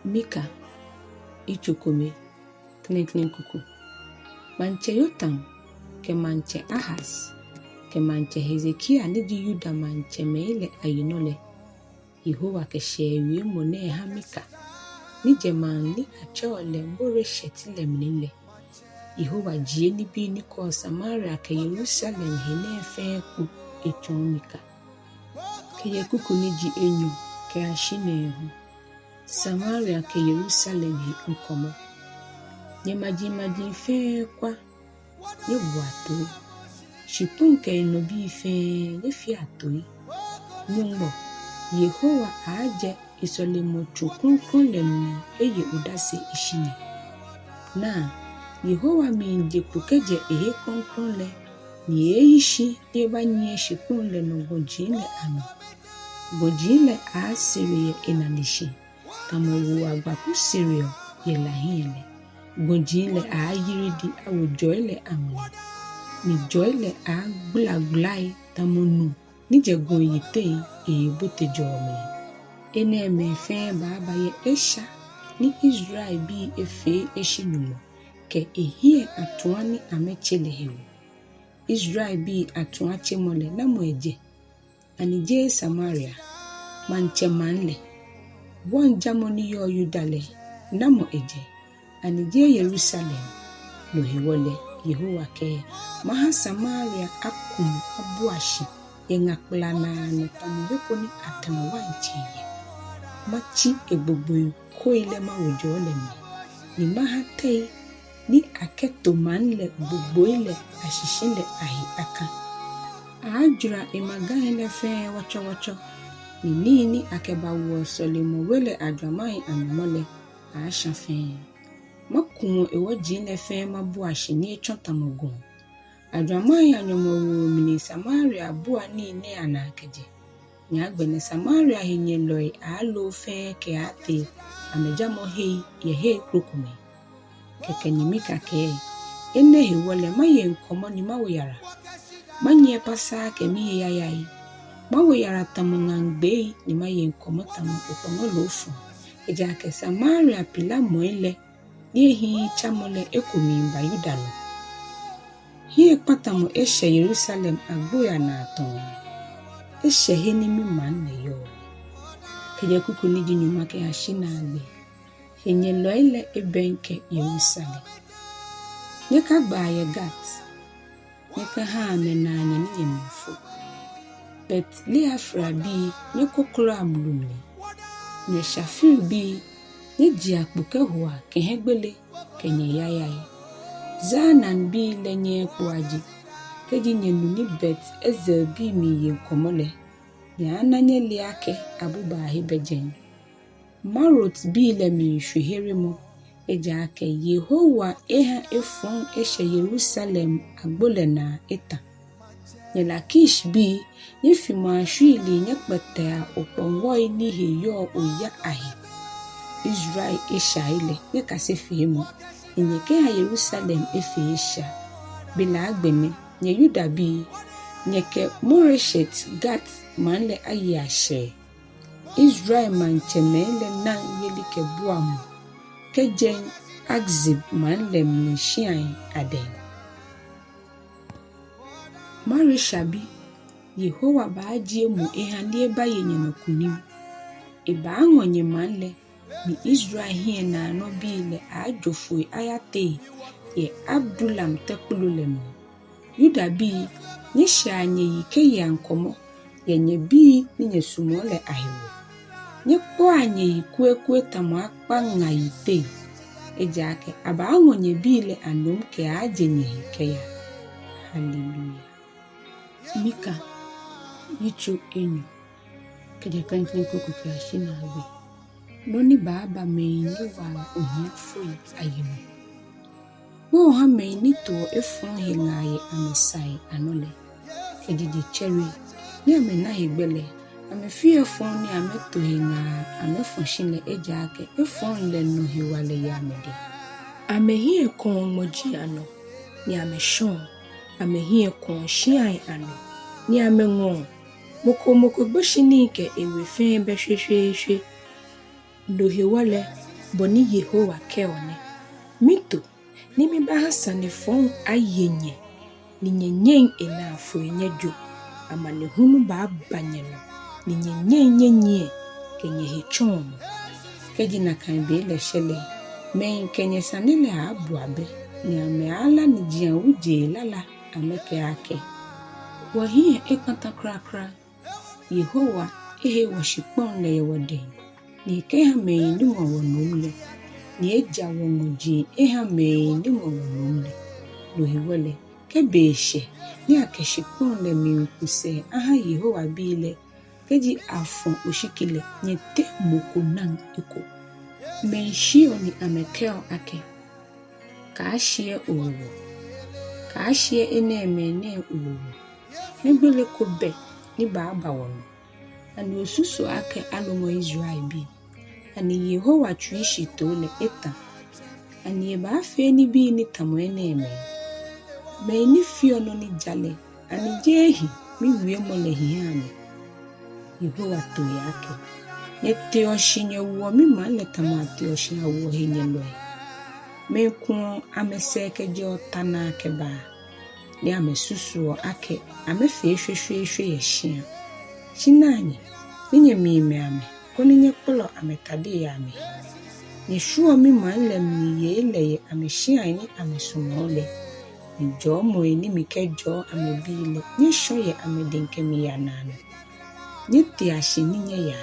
Mika ichokome knen kuku. Manche Yotam ke manche Ahaz ke manche Hezekia ni di Yuda manche meile ayinole. Yehowa ke shewie mone ha Mika. Ni jemanli achole mbore shetile mnile. Yehowa jie ni bi ni ko Samaria ke Yerusalem hene feku echon Mika. Ke yekuku ni ji enyo ke ashine hu. Samaria ke Yerusalem hi ŋkɔmɔ. Nye maji fe kwa nye buato. Shipun ke inobi fe nye fi atoi. Nyumbo Yehowa aje isolemo chukunkun lemu eye udase ishini. Na Yehowa minje pukeje ehe konkron le ni eishi eba nye shipun le no gojile ano. Gojile a siriye enanishi. Tamowu agbaku sirio ye lahile. Gojile a yiridi awo joyle amle. Ni joyle a gulaglai tamonu. Ni jago yite bote jome. Ene me fe baaba ye esha ni Israelbii efe eshinumo. Ke ehie atuani amechele hewo. Israelbii atuache mole na mweje. Anije Samaria manche manle. Bon jamoni yo Yudale namo eje. Anije Yerusalem no hewole Yehowa ke maha Samaria akum abuashi yengakla na no tamuyoko ni atamawanchiye. Machi egbogbo ko ile mawujole mi. Ni maha tei ni aketo manle gbogbo ile ashishinde ahi aka. Ajura emagane fe wacho. Ni akeba wo solemo wele adwamai anmole a shafe. Makumo ewo jine fe mabuashi ni echontamogon. Adwamai anyomowo mini Samaria bua ni ne anakeje. Nyagbene Samaria Henyɛlɔi alo fe ke ate amejamo hei ye hei krokume. Keke ni Mika ke ene hewole maye ŋkɔmɔ ni mawoyara. Manye pasa ke miye yayai. Mawoyara tamangangbe ni maye ŋkɔmɔ tamu opongo lofu. Eja ke Samaria pila moile ni hi chamole ekumimba Yudalo. Hie patamo eshe Yerusalem agboya na aton. Eshe heni mi man ne yo. Keye kuku ni di nyuma ke ashina agbe. Henyɛlɔi le ebɛŋkɛ Yerusalem. Nyeka gbaye Gat. Nyeka ha menanya ni nyemfo. Bet liafra bi nyekoklo amlumle. Nye shafir bi nye jiakpuke hua ke hegbele ke nye yayai. Zanan bi le nye kwaji. Keji nye nuni bet Israelbii mi ye ŋkɔmɔ nye ananye liake abuba hibejen. Marot bi le mi shuheremo. Eja ke Yehowa eha efon eshe Yerusalem agbole na eta. Nye Lakish bi nye fima shuili nye kpetea opongoi ni heyo oya ahi. Israel esha ile nye kasefemo. Nye ke ha Yerusalem efe esha. Bila agbene nye Yuda bi nye ke Moreshet Gat manle ayi ashe. Israel manchemele na yeli ke buamu. Kejen Akzib manle mnishian aden. Marishabi Yehowa baajie mu ehanie baye nyenokunim. Eba angonye manle ni Israel hie na ano bile ajofui ayate ye Abdulam tekululemu. Yuda bi nyesha anye yike ya ŋkɔmɔ yenye bi ni nyesumole ahiwo. Nyekpo anye yikue tamu akpa nga yite. Ejake aba angonye bile anom ke aje nye hike ya. Hallelujah. Mika yicho enyo. Keje kankle koko ke ashina agbe. Noni baaba meini wa ohiafoi ayimo. Bo ha meini to efon hengaye amesai anole. Keje di cherry. Ni amena hegbele. Amefi efon ni ameto henga amefon shine ejake efon le no hewale ya mede. Amehie kon moji ano. Ni ameshon. Amehie kon shiai ano. Ni amengon. Moko boshini ke ewe fe be hwehwehwe. Do hewale boni Yehowa keone mito ni mi bahasa ne fon ayenye ni nyenyen enafo enyejo amane hunu ba banye no ni nyenye kenye hichon kejina kan be le shele men kenye sanele abuabe ni ameala ni jian uje lala ameke ake wahi ekanta krakra Yehowa ehe washipon le yewode ni keha me ni wonumle ni eja wonji eha me ni wonumle lo hiwole kebeshe ni akeshipon le mi kuse aha Yehowa bile keji afon oshikile nyete mokonan eko menshio ni amekeo ake kaashie owo kaashie enemene owo nebele kobe ni baaba wono ani osusu ake alomo Israelbii ani Yehowa tuishi tole eta ani eba afe ni bi ni tamoene me ni fio no ni jale ani jehi mi wie mole hiame Yehowa to yake nete oshinye wo mi male tamate oshinye wo Henyɛlɔi me ku ameseke jo tana keba ni amesusu ake amefe hwehwehwe yeshia chinanye ninye mime ame koni nye polo ametade ya ame ni shuo mi male mi yele ameshia ni amesumole ni jo mo ni Mika jo amebile nye shoye amedenke mi ya nana nye te ashe ninye ya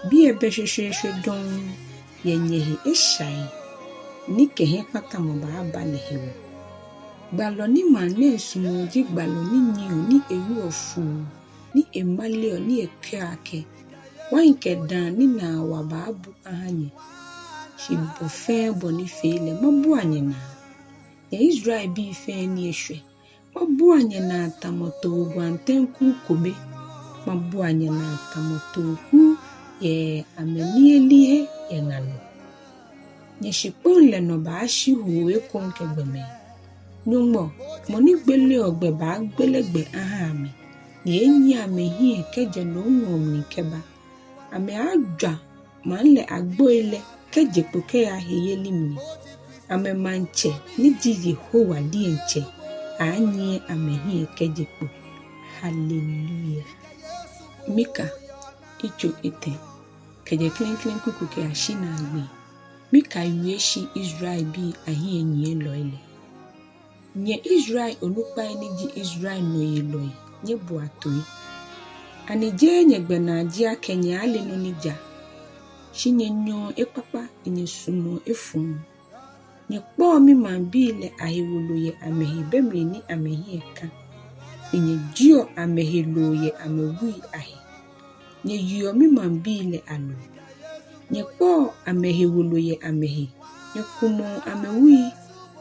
bi ebehwehwehwe don yenyehi eshai ni kehe pata mo baaba le hewo gbalo ni mane sumoji gbalo ni nyi ni ewu ofu ni emaleo ni ekeake wanke dan ni na wababu ahanye shibo fe boni fele mabu anye na ya Israelbii fe ni ehwe mabu anye na tamoto gwantenku kobe mabu anye na tamoto ku ye amenielihe ye ngano nyeshipon le no ba shi huwe konke gbeme nyumbo moni gbele ogbe ba gbelegbe aha mi ni enyi amehi keje no nwom ni keba ame adwa manle agbo ile keje poke ya heyeli mi ame manche ni di Yehowa di enche anyi amehi keje po hallelujah Mika icho ete keje klen kuku ke ashina agbe Mika yueshi Israelbii ahiɛnyiɛlɔi nye Israel onukpa eniji Israel no yeloi nye buatoi anije nye gbenaji akenye ale no nija shinye nyo epapa nye sumo efun nye kpo mi mambile ahiwoloye amehi bemri ni amehi eka nye jio amehi loye amewui ahi nye yio mi mambile alo nye kpo amehi woloye amehi nye kumo amewui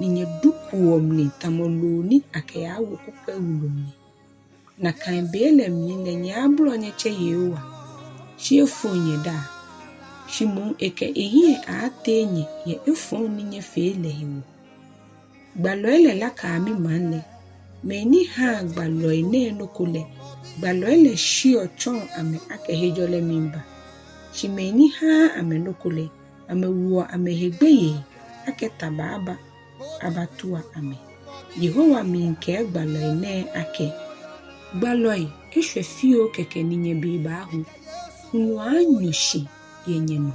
nye duku omni tamolo ni akaya wokupe ulumi na kan bele mni nye abro nye che Yehowa chiefo nye da shimu eke ehie atenye ye efon ni nye fele hewo gbalo ele la ka mi manle me ni ha gbalo ene no kole gbalo ele shio chon ame akehejole mimba shimeni ha ame no kole ame wo ame hegbeye aketa baaba abatua ame Yehowa mi nke gbalo ene ake gbaloi ehwe fio keke ninye biba ahu unu anyoshi yenyeno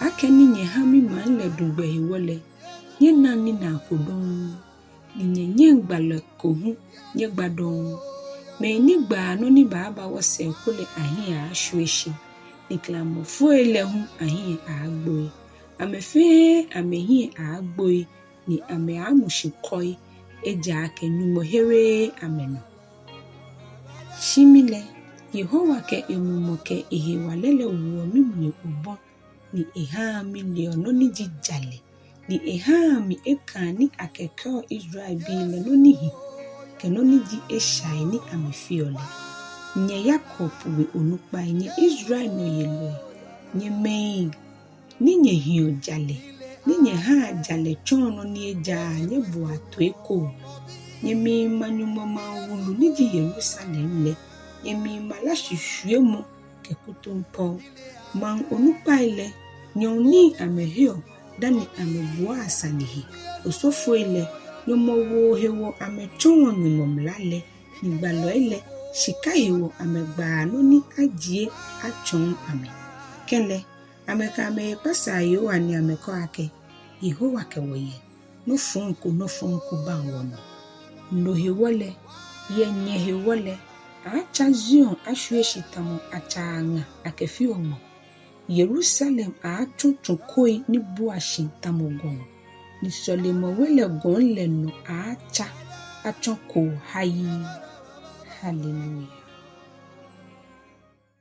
ake ninye ha mi manle dugbe hiwole nye nani na kodon ninye nye gbalo kohu nye gbadon me ni gba no ni baaba wose kole ahi ashweshi ni klamofo elehu ahi agboe amefe amehi agboe ni ame amushikoi eja ake nyumo hewe ameno shimile Yehowa ke emumo ke ehewalele wo mimi ubo ni eha miliono ni jijale ni eha mi ekani akekeo Israelbii le no nihi ke no ni ji eshai ni amefiole nye Jacob we onukpa nye Israel no yeloi nye mei ni nye hiyo jale ni nye ha jale chono ni eja nye buato eko nye mi manyumo mawulu ni ji Yerusalem le nye mi malashushue mo ke kutumpo man onukpa ile Nyoni amehio dani amebua asanihi. Osofo ile yomowo hewo amechonwo nyumomlale nigbalo ile shika hewo amegba noni ajie achon ame. Kele ameka ame pasa yo ani ameko ake Yehowa kewoye no fonku banwono. No hewole yenye hewole acha zion ashweshitamo achanga akefi omo. Yerusalem achunchunkoi ni buashi tamogon. Ni solemo wele gon leno acha achonko hayi. Hallelujah.